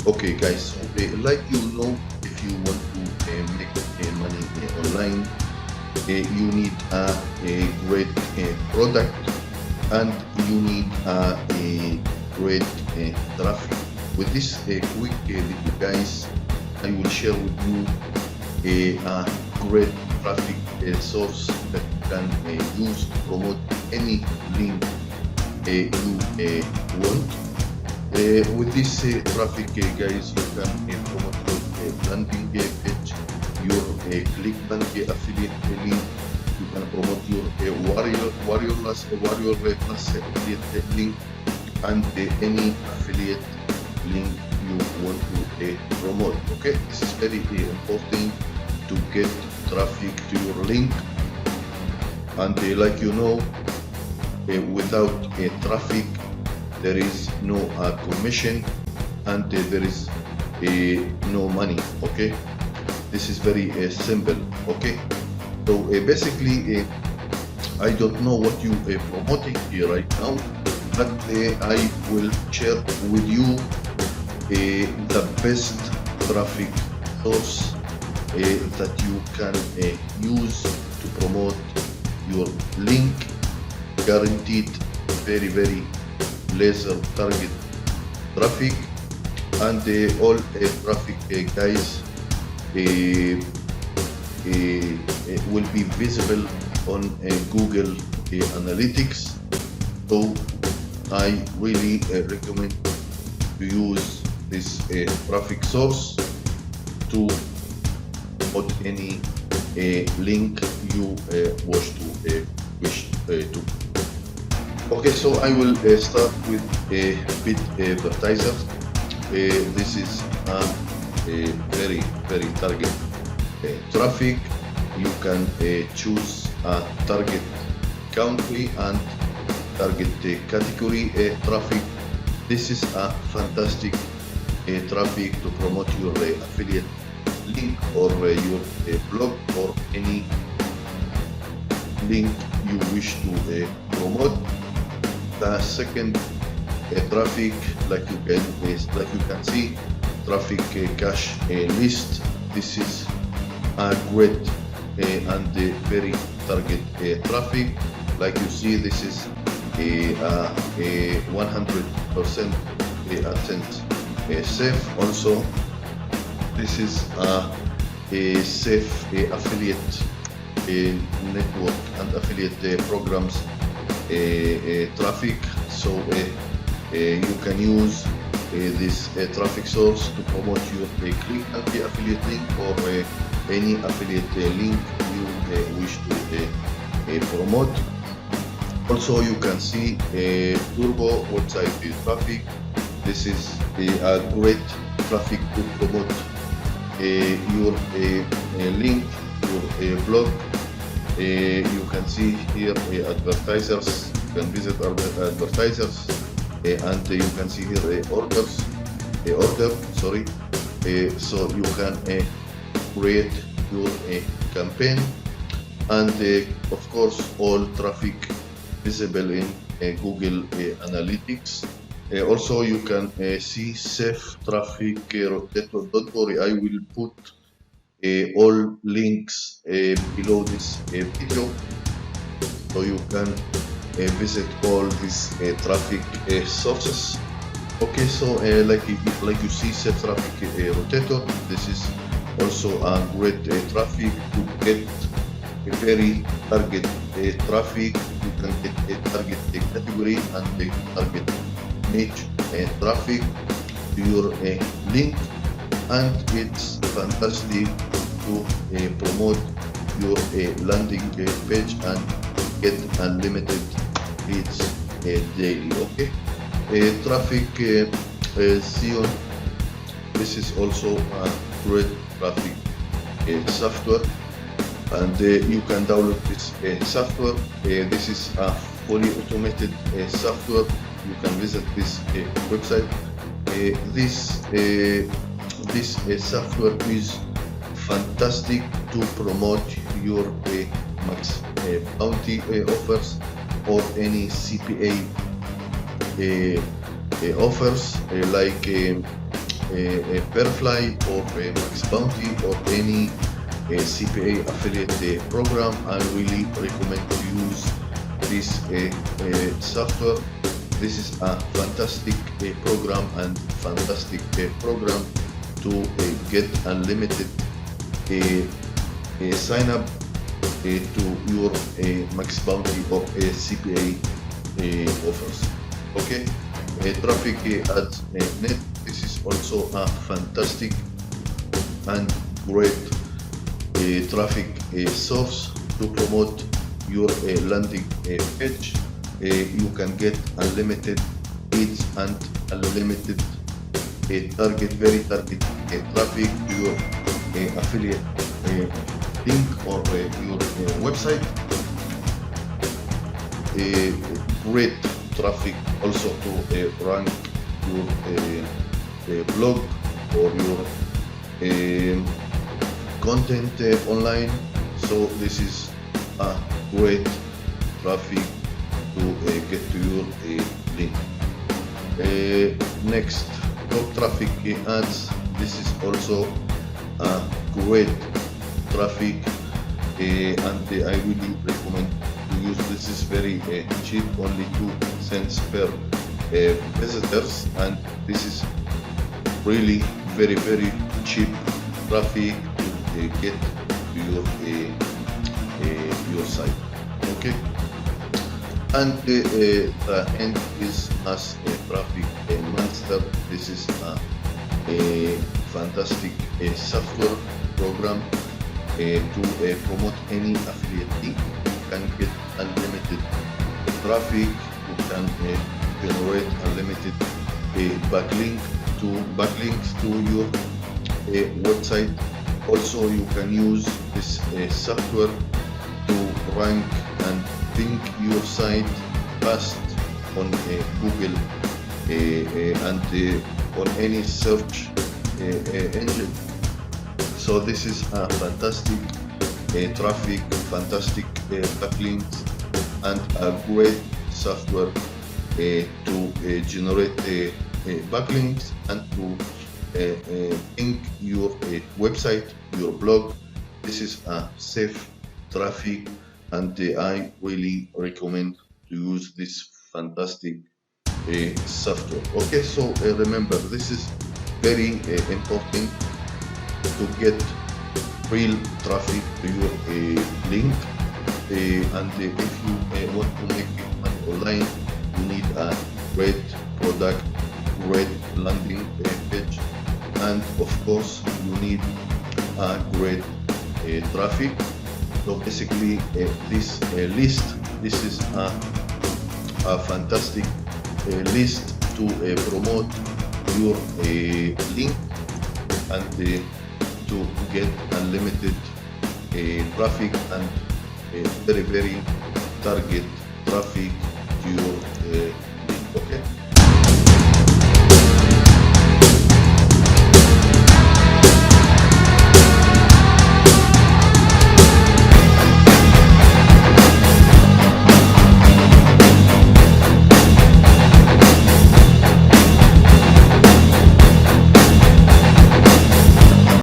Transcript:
Okay, guys, so, like if you want to make money online, you need a great product, and you need a great traffic. With this quick video, guys, I will share with you a great traffic source that you can use to promote any link you want. With this traffic, guys, you can promote your landing page, your ClickBank affiliate link. You can promote your Warrior Plus affiliate link, and any affiliate link you want to promote. Okay, this is very important to get traffic to your link. And like without traffic, there is no commission, and there is no money. Okay, this is very simple. Okay, so basically I don't know what you promoting here right now, but I will share with you the best traffic source that you can use to promote your link. Guaranteed very laser target traffic, and all traffic, guys, will be visible on Google Analytics. So I really recommend to use this traffic source to put any link you wish to. Okay, so I will start with a bit advertiser. This is a very target traffic. You can choose a target country and target category traffic. This is a fantastic traffic to promote your affiliate link, or your blog, or any link you wish to promote. The second traffic, like you can see, traffic cache list. This is a great and very target traffic. Like you see, this is a 100% AdSense safe. Also, this is a safe affiliate network and affiliate programs traffic. So you can use this traffic source to promote your ClickBank affiliate link, or any affiliate link you wish to promote. Also, you can see turbo website traffic. This is a great traffic to promote your link, your blog. You can see here advertisers. You can visit advertisers, and you can see here order. Sorry. So you can create your campaign, and of course all traffic visible in Google Analytics. Also, you can see safe traffic Rotator. Don't worry, I will put all links below this video, so you can visit all these traffic sources. Okay, so like you see, safe traffic Rotator. This is also a great traffic to get a very target traffic. You can get a target category and a target niche traffic to your link, and it's fantastic to promote your landing page and get unlimited leads daily. Okay, traffic Xeon. This is also a great traffic software, and you can download this software. This is a fully automated software. You can visit this website. This software is fantastic to promote your max bounty offers, or any CPA offers, like Perfly or Max Bounty or any CPA affiliate program, I really recommend to use this software. This is a fantastic program and fantastic program to get unlimited sign up to your Max Bounty or CPA offers. Okay, Traffic Ads Net. This is also a fantastic and great traffic source to promote your landing page. You can get unlimited leads and unlimited very targeted traffic to your affiliate link or your website. Great traffic also to rank your blog or your content online. So this is a great traffic to get to your link. Next, top traffic ads. This is also a great traffic and I really recommend to use. This is very cheap, only 2 cents per visitors, and this is really very cheap traffic to get to your site. Okay, and the end is as a traffic master. This is a fantastic software program to promote any affiliate link. You can get unlimited traffic. You can generate unlimited backlinks to your website. Also, you can use this software to rank and link your site fast on Google and on any search engine. So this is a fantastic traffic, fantastic backlinks, and a great software to generate backlinks and to link your website, your blog. This is a safe traffic, and I really recommend to use this fantastic software. Okay, so remember, this is very important to get real traffic to your link, and if you want to make money online, you need a great product, great landing page, and of course you need a great traffic. So basically this list, this is a fantastic list to promote your link and to get unlimited traffic and very target traffic to your